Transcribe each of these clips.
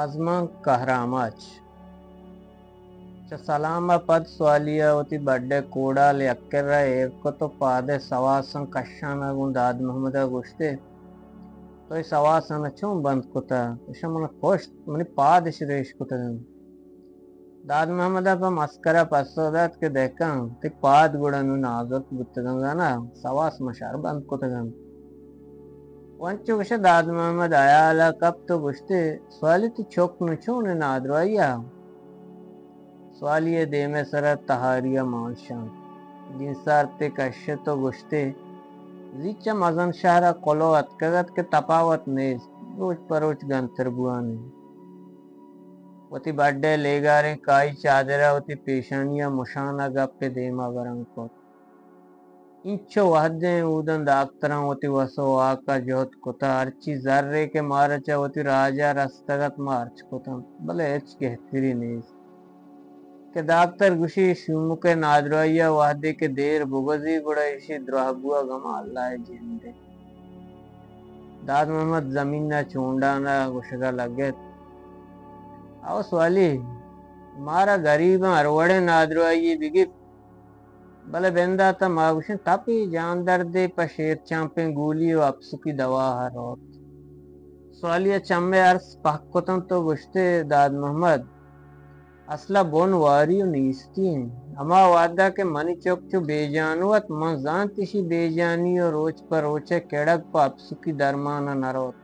आजमा कहरामाच ಸಲಾಮ ಪದ್ ಸ್ವಾಲಿಯ ಒತಿ ಬಡ್ಡೆ ಕೂಡಾಲಿ ಅಕ್ಕೆರ ಏರ್ಕೊತು ಪಾದೆ ಸವಾಸಂ ಕಶಾನಗುಂದ ಆದ್ ಮೊಹಮ್ಮದ ಗುಷ್ತೆ तो सवासन चूं बंद कुता मन कोश मनी पाद शिरेश कुता दाद मोहम्मद पर मस्करा पसोदत के देखा ते पाद गुड़नु नाजत बुतगंगा ना सवास मशार बंद कुता वंचु कुछ दाद मोहम्मद आयाला कब तो गुश्ते स्वाली तो चोक नुचू ने नादवाइया स्वालिये दे में सरत तहारिया मानशान जिनसार ते कश्य तो गुश्ते Zicha mazan shahra kolo atkagat ke tapawat neez roch paroch gantar buane wati badde legare kai chadera wati peshaniya mushana gappe dema varankot incho wahde udan daktaran wati waso aka jot kota archi zarre ke maracha wati raja rastagat march kota bale ech gehtiri neez के दाक्तर गुशी शिमुके नादरोया वादे के देर बुगजी गुड़ाइशी द्रोहबुआ गमा अल्लाह जिंदे दाद मोहम्मद जमीन ना चूंडाना गुशगा लगे आओ स्वाली मारा गरीब अरवड़े नादरोई बिगी भले बेंदा था मागुशन तापी जान दर्दे पशेर चांपे गूली व अपसुकी दवा हरोत स्वाली चम्मे अर्स पहकोतम तो गुश्ते दाद मोहम्मद असला बोन वारियो नीस्ती अमा वादा के मनी चौक चो बेजानुवत मजान तिशी बेजानी और रोच पर रोचे केड़क पाप सुखी दरमाना नरोत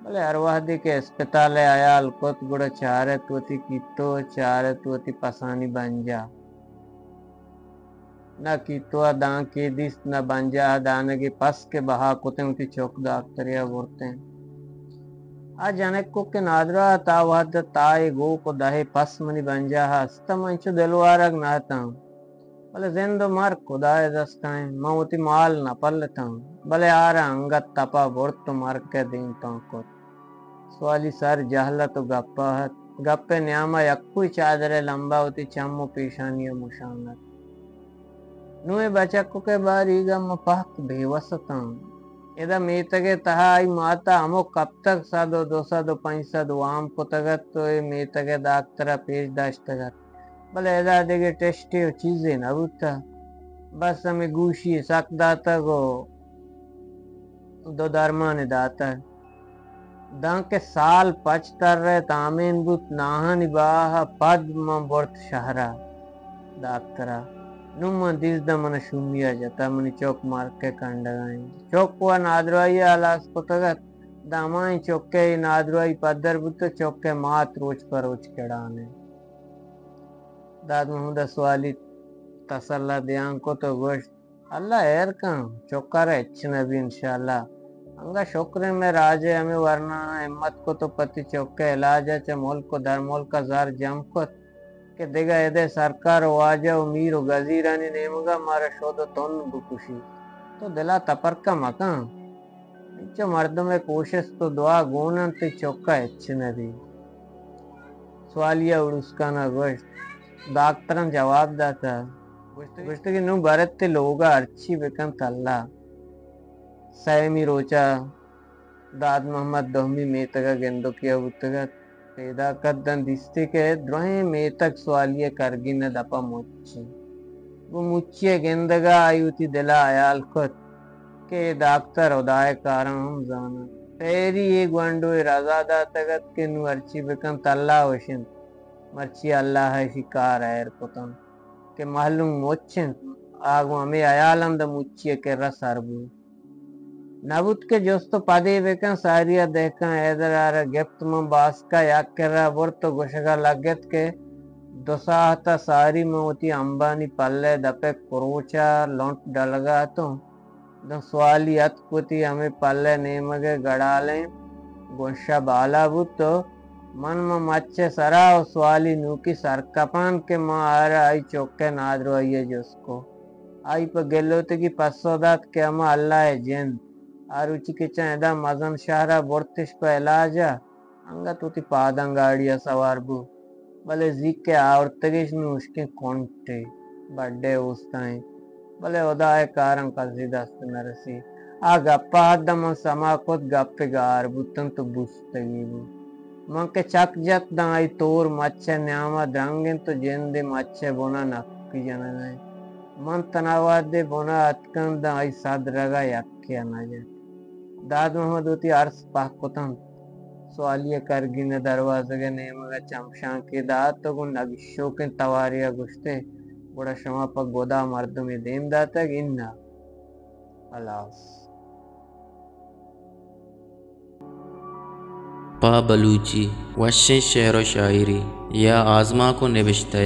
भले अरवादे के अस्पताल आयाल कोत गुड़ा चारे तुवती कितो चारे तुवती पसानी बंजा न कितवा दां के दिस न बंजा दाने के पस के बहा कुते उती चौक दाक्तरिया बोलते हैं आज अनेको के नादरा तावाद ताए गो को दहे पस मनी बंजा हस्तमंचु दिलवारग नाता भले जिंदो मर खुदाए दस्ताएं मौती माल न पलता भले आरा अंगत तपा बोर्त मर के दिन को स्वाली सर जहला तो गप्पे न्यामा यक्कुई चादरे लंबा होती चम्मो पेशानिया मुशानत नुए बचक्को के बारी गम पहक बेवसता इधर मेतगे तहाई माता हमो कब तक सादो दो सादो पंच सादो वाम को तगत तो ये मेतगे दाक्तरा पेश दाश्त तगत भले इधर देगे टेस्टी चीजें न बुता बस हमें गूशी सक दाता को दो दरमान दाता दां के साल पचतर रहे तामेन बुत नाहन बाह पद्म बोर्त शहरा दाक्तरा नुम्मा दिस द मन शुमिया जता मनी चौक मार के कंडगाई चौक हुआ नादरवाई आलास को तगत दामाई चौके नादरवाई पदर बुत चौके मात रोच पर रोच केड़ाने दाद मोहम्मद सवाली तसल्ला दियां को तो गोश्त अल्लाह एर का चौकार अच्छ नबी इंशाल्लाह अंगा शुक्र में राजे हमें वरना हिम्मत को तो पति चौके इलाजा च मोल को दर मोल का जार जम को के देगा यदे सरकार वाजा उमीर गजीरानी नेमगा मारा शोध तोन बुकुशी तो दिला तपरका मका इंचो मर्द में कोशिश तो दुआ गोनन ते चौका अच्छ नबी सवालिया उड़ुस्का ना गोश्त डॉक्टरन जवाब दाता गोश्त की नु भारत ते लोगा अर्ची बेकन तल्ला सैमी रोचा दाद मोहम्मद दोहमी मेतगा गेंदो किया उतगा पैदा कदन दिस्ते के द्रोहे मेतक स्वालिये करगी न दपा मुच्ची वो मुच्चिए गेंदगा आयुति दिला आयाल खुद के डॉक्टर उदाय कारण हम जाना तेरी एक वंडो रजादा तगत के नु अर्ची बेकन तल्ला वशिन मर्ची अल्लाह है शिकार है कुतन के मालूम मोच्चिन आगो हमें आयालम द मुच्चिए के रसरबू नबुत के जोस्तो पदे बेकन सारिया देखा ऐदर आरा गिफ्ट में बास का याक कर रहा वर्तो गोशगा लगत के दोसाहता सारी मोती अंबानी पल्ले दपे कुरोचा लौंट डलगा तो दो स्वाली अतपुती हमें पल्ले नेमगे गड़ाले गोशा बाला बुतो मन में मच्छे सरा और स्वाली नूकी सरकपान के मां आरा आई चौके नादरो आइए जोसको आई पर गेलोते की पसोदात के अमा अल्लाह है जिन आरुचि के चाहेदा मजन शहरा बोर्तिश पे इलाजा अंगत उती पादंगाड़िया सवारबू भले जीक के आवरतगिश में उसके कोंटे बड्डे उस्ताएं भले उदाय कारं कज़िदस्त नरसी आ गप्पा हद्दम समा खुद गप्पे गार बुतन तो बुस्तगीबू من کے چک جت دائی تور مچھے نیاما درنگن تو جندے مچھے بونا نکی جنائے من تناوات دے بونا اتکن دائی صد رگا یکیا نجر داد محمد ہوتی عرص پاکتن سوالیہ کرگین دروازگے نیمگا چمشان کی داد تو گن نگشو کن تواریا گشتے بڑا شما پا گودا مردمی دیم داتا گننا اللہ پا بلوچی وشن شعر و شاعری یا آزما کو نوشتہ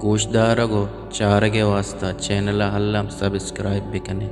گوشدارگو چارگے واسطہ چینل حلم سبسکرائب بکنے